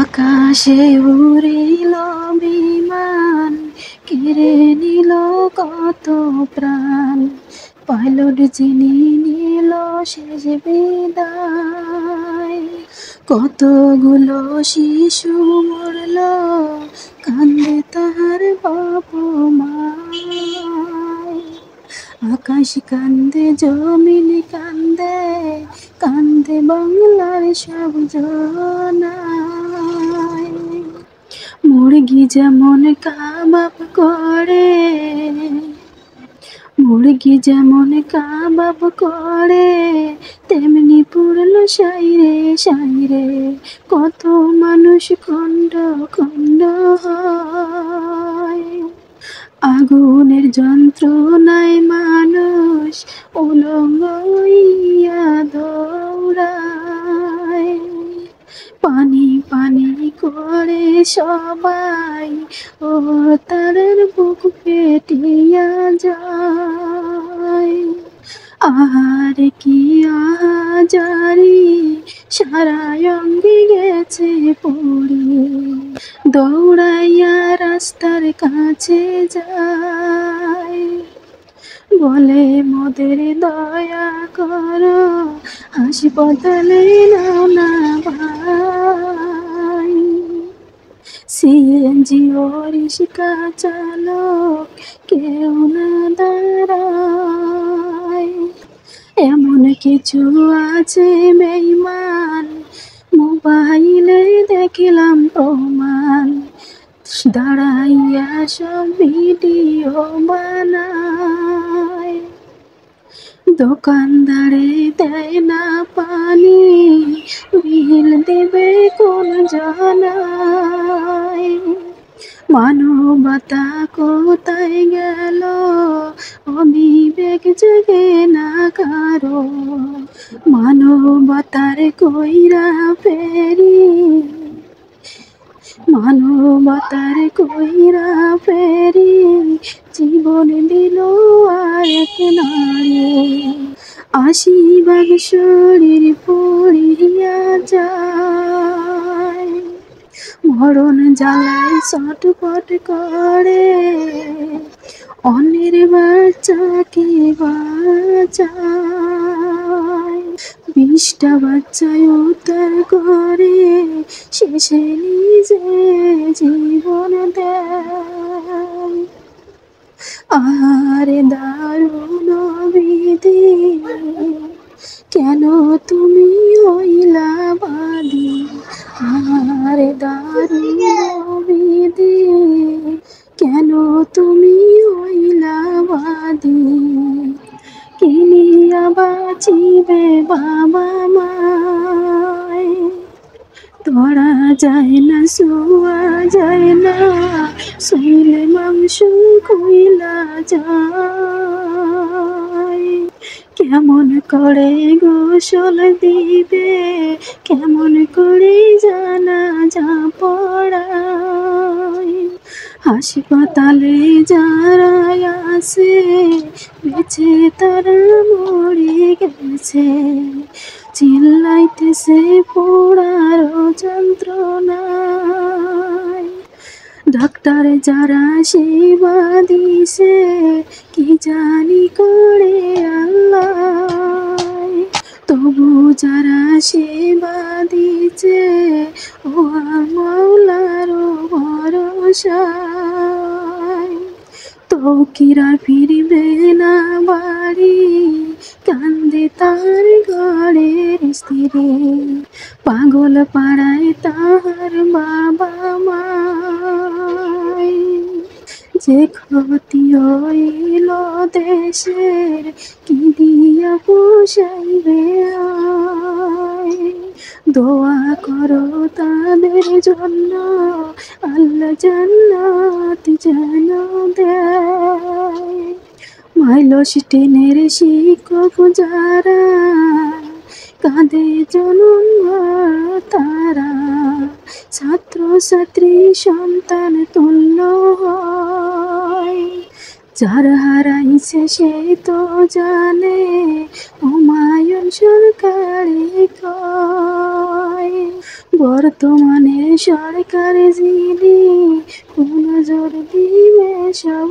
আকাশে উড়িল বিমান, কেড়ে নিল কত প্রাণ। পাইলট যিনি নিল শেষ বিদায়। কতগুলো শিশু মরল, কান্দে তাহার বাপ মায়। আকাশ কান্দে, জমিন কান্দে, কান্দে বাংলার সব জনায়। মুরগি যেমন কাবাব করে, মুরগি যেমন কাবাব করে, তেমনি পুরল সাইরে সাইরে। কত মানুষ খণ্ড খণ্ড হয়। আগুনের যন্ত্রণায় মানুষ উলঙ্গ হইয়া দৌড়ায়। পানি পানি করে সবাই, ও তারার বুক পেটিয়া যায়। আহারে কি আহাজারি, সারা অঙ্গে গেছে পুড়ি। দৌড়াইয়া রাস্তার কাছে যায়, বলে মোদের দয়া করো, হাসপাতালে নাও না ভাই। সিএনজি ও রিক্সা চালক কেউ না দাঁড়ায়। এমন কিছু আছে বেঈমান, মোবাইলে দেখলাম প্রমাণ। দাঁড়াইয়া সব ভিডিও বানায়। দোকানদারে দেয় না পানি, বিল দেবে কোন জানায়। মানবতা কোথায় গেল, অবিবেক জেগে না কারো। মানবতার কইরা ফেরি, মানবতার কইরা ফেরি, জীবন দিল আরেক নারী। ৮০ ভাগ শরীর পুড়িয়া যায়, মরণ জ্বালায় ছটফট করে, অন্যের বাচ্চাকে বাঁচায়। ২০টা বাচ্চায় উদ্ধার করে, শেষে নিজে জীবন দেয়। আহারে দারুণ বিধি, কেন তুমি হইলা বাদী। আহারে দারুণ বিধি, কেন তুমি হইলা বাদী। কিনিয়া বাঁচিবে বাবা মায়, ধরা যায় না ছোঁয়া যায় না, শুইলে মাংস কইলা যায়। কেমন করে গোসল দিবে, কেমন করে জানাজা পড়ায়। হাসপাতালে যারা আছে, বেঁচে তারা মরে গেছে। চিল্লাইতেছে পোড়ার যন্ত্রণায়। ডাক্তার যারা সেবা দিছে, কি জানি করে আল্লাহ। তবু যারা সেবা দিছে, ও মাওলার ভরসায়। তৌকিরা ফিরবে না বাড়ি, কান্দে তার ঘরের স্ত্রী। পাগল পাড়ায় তাহার বাবা মায়। যে ক্ষতি হইল দেশের, কি দিয়া পোষাইবে আয়। দোয়া করো তাদের জন্য, আল্লাহ জান্নাত যেন দেয়। মাইলস্টিনের শিক্ষক যারা, কাঁদে জনম তারা। ছাত্র ছাত্রী সন্তান তুল্য হয়, যার হারাইছে সে তো জানে, হুমায়ুন সরকারি কয়। বর্তমানে সরকার যিনি কোন নজর দিবে সব